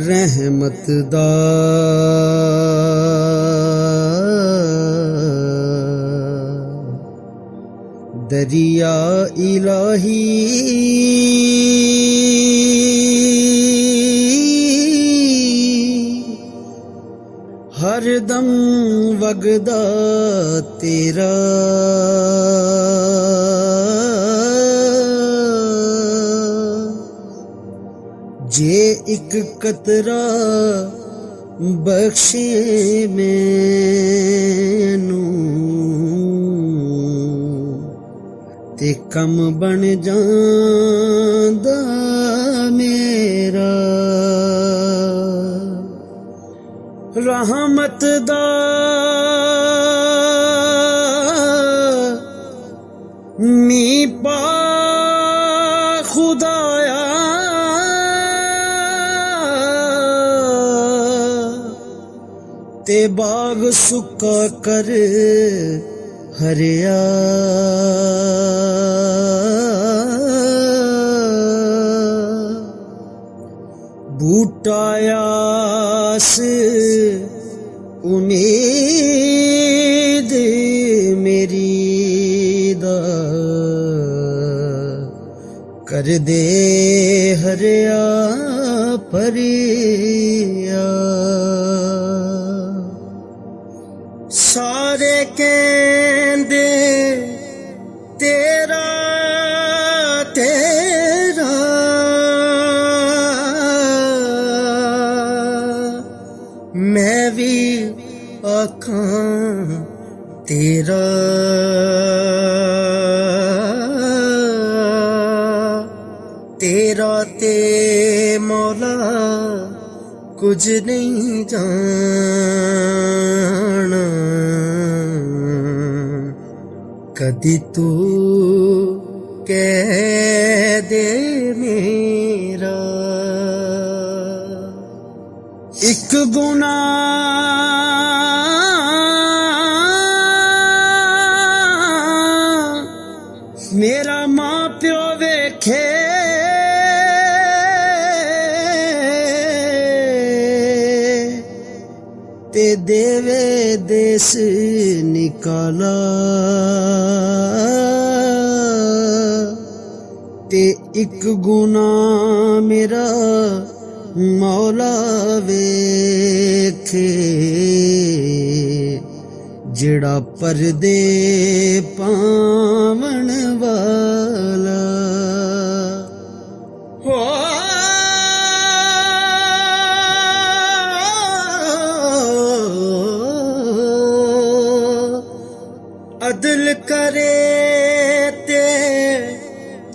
रहमत दा दरिया इलाही हरदम वगदा तेरा जे एक कतरा बख्शे मैनू ते कम बन जांदा मेरा। रहमत दा मी पा खुदाया ते बाग सुक्का कर हरिया। बूटा आस उम्मीद मेरी दा कर दे हरिया परिया। सारे कहंदे तेरा तेरा मैं भी आखां तेरा। तेरा ते मौला कुछ नहीं जाना कदी तू कह दे मेरा। एक गुनाह मेरा मां प्यो वेखे ते देवे देश निकाला। ते एक गुनाह मेरा मौला वेखे जिड़ा परदे पावन वाला हो। अदल करे ते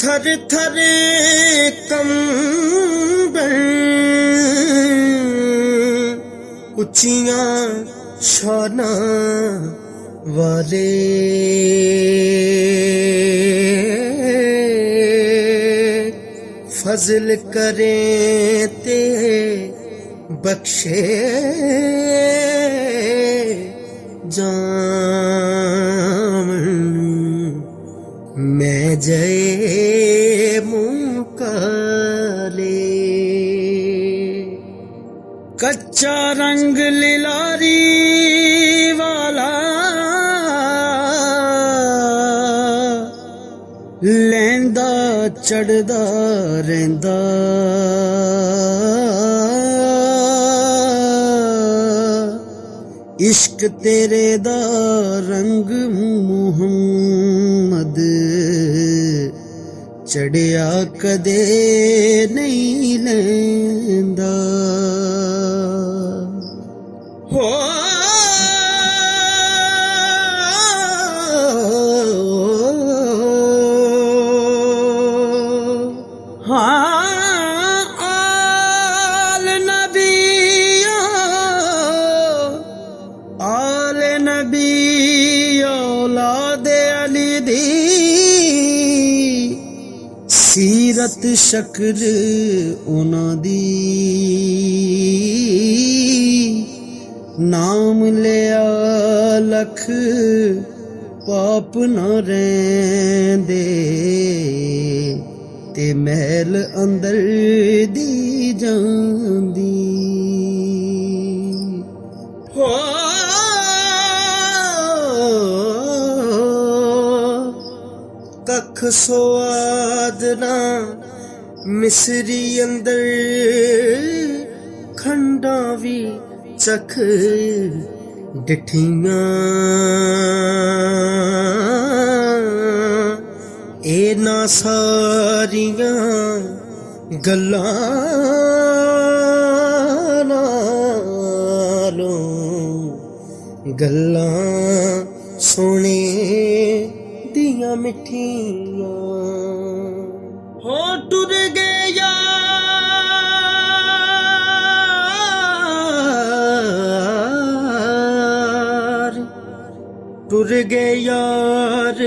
थर थर कंबन उच्चियां शाना वाले फजल करे ते बख्शे जामन मैं जय मुकाले। कच्चा रंग लिलारी वाला लैंदा चढ़दा रहिंदा। इश्क तेरे दा रंग मुहम्मद चढ़िया कदे नहीं लैंदा हो। सीरत शक्र उन्हां दी नाम लिया लख पाप न रहिंदे ਤੇ ਮਹਿਲ ਅੰਦਰ ਦੀ ਜਾਂਦੀ ਹੋ ਕੱਖ ਸਵਾਦ ਨਾ ਮਿਸਰੀ ਅੰਦਰ ਖੰਡਾਂ ਵੀ ਚਖ ਡਿਠੀਆਂ ਇਹਨਾਂ ਸਾਰੀਆਂ ਗੱਲਾਂ ਨਾਲੋਂ ਗੱਲਾਂ ਸੋਹਣੇ ਦੀਆਂ ਮਿੱਠੀਆਂ ਹੋ ਟੁਰ ਗਏ ਯਾਰ ਟੁਰ ਗਏ ਯਾਰ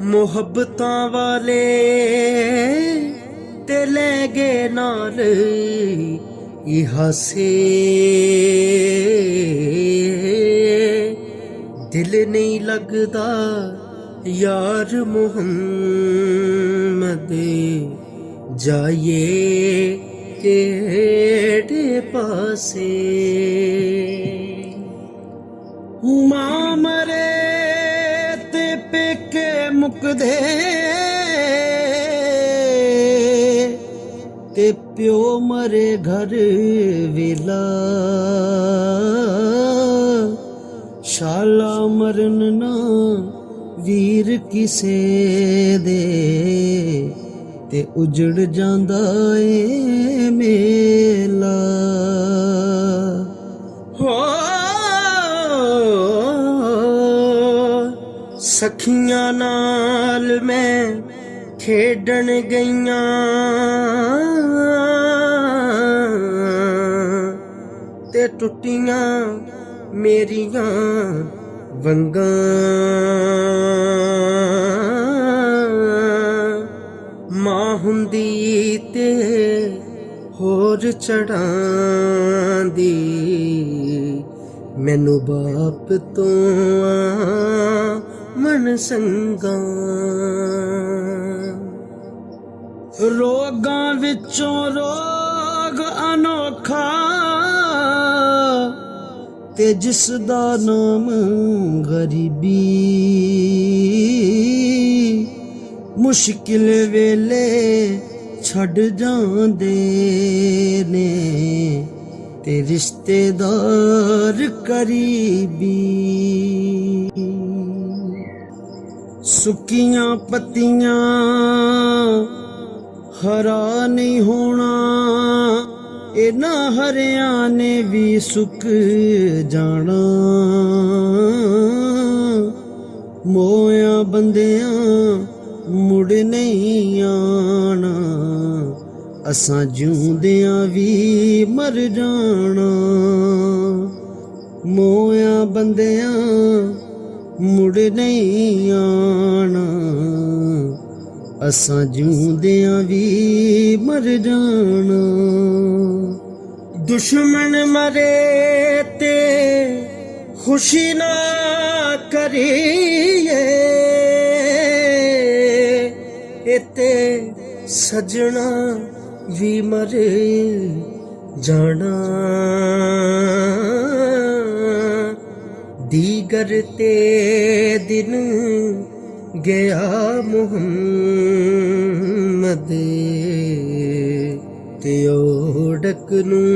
ਮੁਹੱਬਤਾਂ ਵਾਲੇ ਤੇ ਲੈ ਗਏ ਨਾਲ ਇਹ ਹਾਸੇ ਦਿਲ ਨਹੀਂ ਲੱਗਦਾ यार मोहम्मद जाइए केड़े पासे मां मरे ते पेके मुकदे ते प्यो मरे घर वेला शाला मरन ना ਵੀਰ ਕਿਸੇ ਦੇ ਤੇ ਉਜੜ ਜਾਂਦਾ ਏ ਮੇਲਾ ਹੋ ਸਖੀਆਂ ਨਾਲ ਮੈਂ ਖੇਡਣ ਗਈਆਂ ਤੇ ਟੁੱਟੀਆਂ ਮੇਰੀਆਂ ਵੰਗਾਂ ਮਾਂ ਹੁੰਦੀ ਤੇ ਹੋਰ ਚੜਾਂਦੀ ਮੈਨੂੰ ਬਾਪ ਤੋਂ ਮਨ ਸੰਗਾਂ ਰੋਗਾਂ ਵਿੱਚੋਂ ਰੋਗ ਅਨੋਖਾ ਤੇ ਜਿਸ ਦਾ ਨਾਮ ਗਰੀਬੀ ਮੁਸ਼ਕਿਲ ਵੇਲੇ ਛੱਡ ਜਾਂਦੇ ਨੇ ਤੇ ਰਿਸ਼ਤੇਦਾਰ ਕਰੀਬੀ ਸੁੱਕੀਆਂ ਪੱਤੀਆਂ ਹਰਾ ਨਹੀਂ ਹੋਣਾ ਇਹਨਾਂ ਹਰਿਆਂ ਨੇ ਵੀ ਸੁੱਕ ਜਾਣਾ ਮੋਇਆ ਬੰਦਿਆਂ ਮੁੜ ਨਹੀਂ ਆਣਾ ਅਸਾਂ ਜਿਉਂਦਿਆਂ ਵੀ ਮਰ ਜਾਣਾ ਮੋਇਆ ਬੰਦਿਆਂ ਮੁੜ ਨਹੀਂ ਆਣਾ ਅਸਾਂ ਜਿਉਂਦਿਆਂ ਵੀ ਮਰ ਜਾਣਾ ਦੁਸ਼ਮਣ ਮਰੇ ਤੇ ਖੁਸ਼ੀ ਨਾ ਕਰੀਏ ਇਤੇ ਸਜਣਾ ਵੀ ਮਰ ਜਾਣਾ ਦੀਗਰ ਤੇ ਦਿਨ ਗਿਆ ਮੁਹੰਮਦ ਤੇ ਓੜਕ ਨੂੰ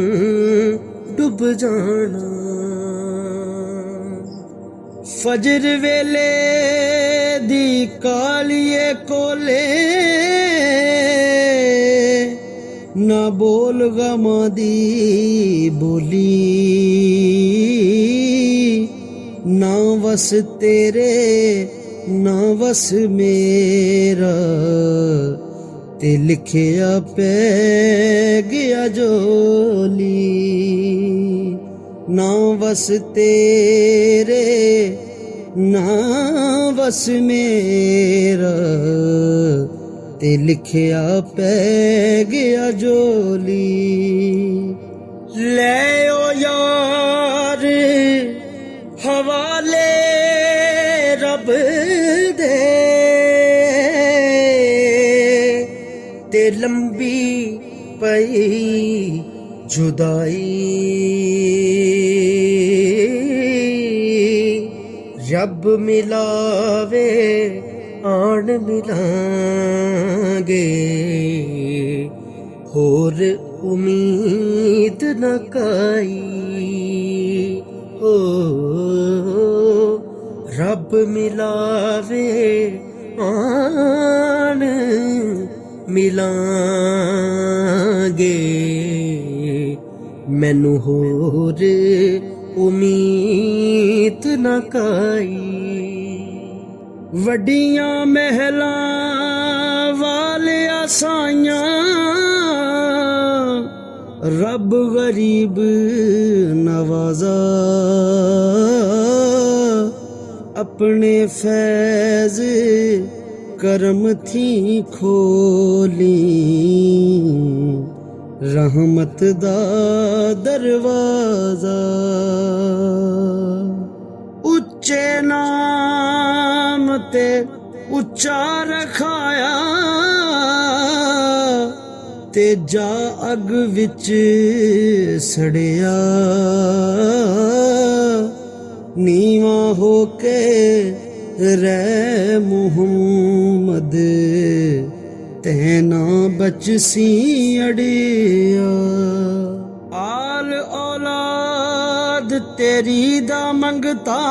ਡੁੱਬ ਜਾਣਾ ਫਜਰ ਵੇਲੇ ਦੀ ਕਾਲੀਏ ਕੋਲੇ ਨਾ ਬੋਲ ਗਮਾਂ ਦੀ ਬੋਲੀ ਨਾ ਵਸ ਤੇਰੇ ਨਾ ਵਸ ਮੇਰਾ ਤੇ ਲਿਖਿਆ ਪੈ ਗਿਆ ਜੋਲੀ ਨਾ ਵਸ ਤੇਰੇ ਨਾ ਵਸ ਮੇਰਾ ਤੇ ਲਿਖਿਆ ਪੈ ਗਿਆ ਜੋਲੀ ਲੈ ਓ ਯਾਰ ਹਵਾਲੇ ਰੱਬ ਦੇ लंबी पई जुदाई रब मिलावे आन मिलांगे होर उम्मीद न काई हो रब मिलावे आन मिलांगे मैनू होर उम्मीद न काई वड्डियां महलां वालिया साइयां रब गरीब नवाजा अपने फैज करम थी खोली रहमत दा दरवाजा उच्चे नाम ते उच्चा रखाया ते जा अग विच सड़िया नीवा होके रै मुहम्मद तैना बचसी अड़िया आल औलाद तेरी दा मंगता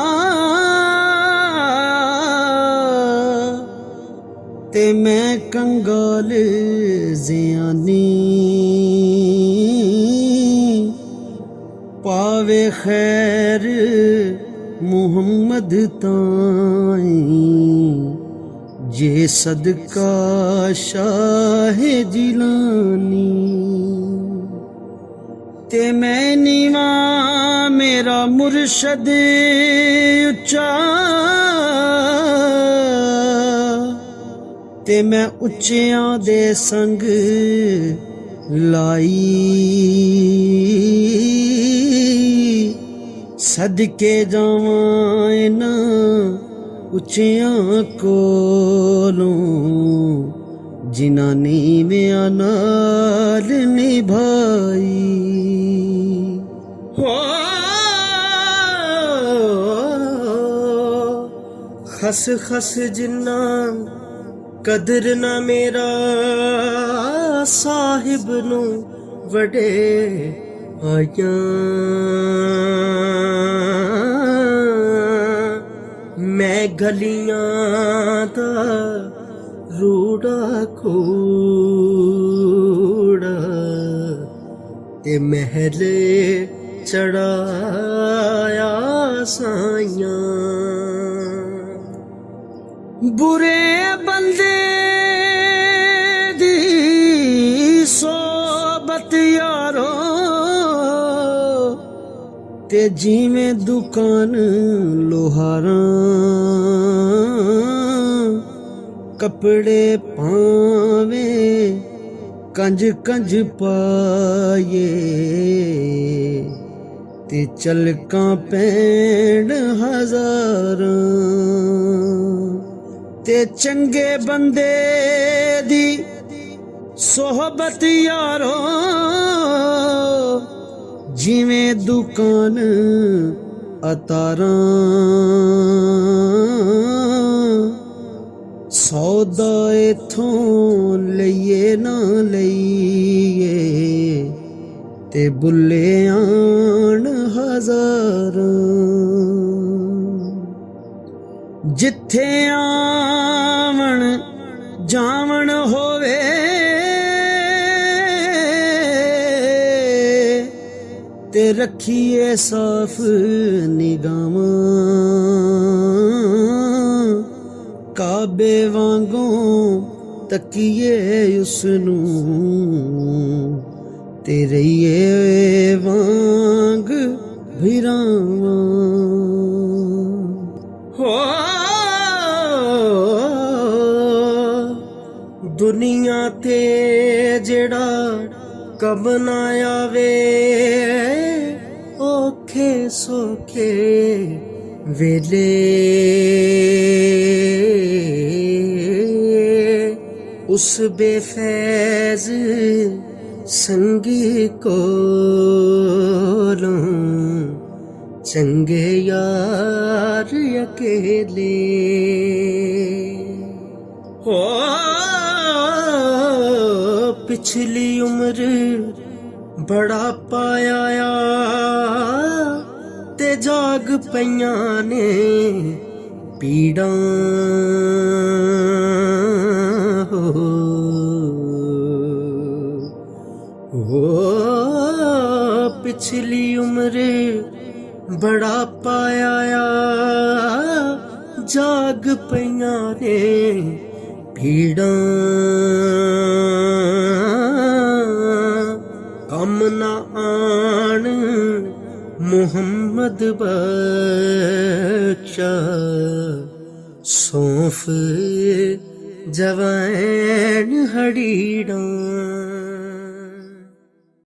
ते मैं कंगाल जियानी पावे खैर मुहम्मद ताई जे सदका शाह जिलानी ते मैं नीवा मेरा मुर्शद उच्चा ते मैं उच्चियां दे संग लाई सदके जावां इन्हां उच्चियां कोलों जिन्हां नीवियां नाल निभाई हो खस खस जिन्ना कदर ना मेरा साहिब नू वडे आया मैं गलियां दा रूड़ा खूड़ा ते महल चढ़ाया साइयां बुरे बंदे दी सोबत यारो ते जिवें दुकान लोहारां कपड़े पावे कंज कंज पाए ते चलकां पैण हज़ारां ते चंगे बंदे दी सोहबत यारो जिवें दुकान अतारां सौदा इथों लइए ना लइए ते बुल्ले आन हज़ारां जिथे आवन जावन होवे ते रखिए साफ निगाहां काबे वांगों तकिए उसनू ते रहिए वांग भिरावां हो दुनिया ते जेड़ा कब ना आवे औखे सौखे वेले ਉਸ ਬੇਫੈਜ਼ ਸੰਗੀ ਕੋਲੋਂ ਚੰਗੇ ਯਾਰ ਅਕੇਲੇ ਹੋ ਪਿਛਲੀ ਉਮਰ ਬੜਾ ਪਾਇਆ ਆ ਤੇ ਜਾਗ ਪਈਆਂ ਨੇ ਪੀੜਾਂ ਹੋ ਪਿਛਲੀ ਉਮਰ ਬੜਾ ਪਾਇਆ ਆ ਜਾਗ ਪਈਆਂ ਨੇ ਪੀੜਾਂ ਕੰਮ ਨਾ ਆਣ ਮੁਹੰਮਦ ਬਖਸ਼ਾ ਸੌਂਫ ਜਵਾਨ ਹੜੀੜਾਂ।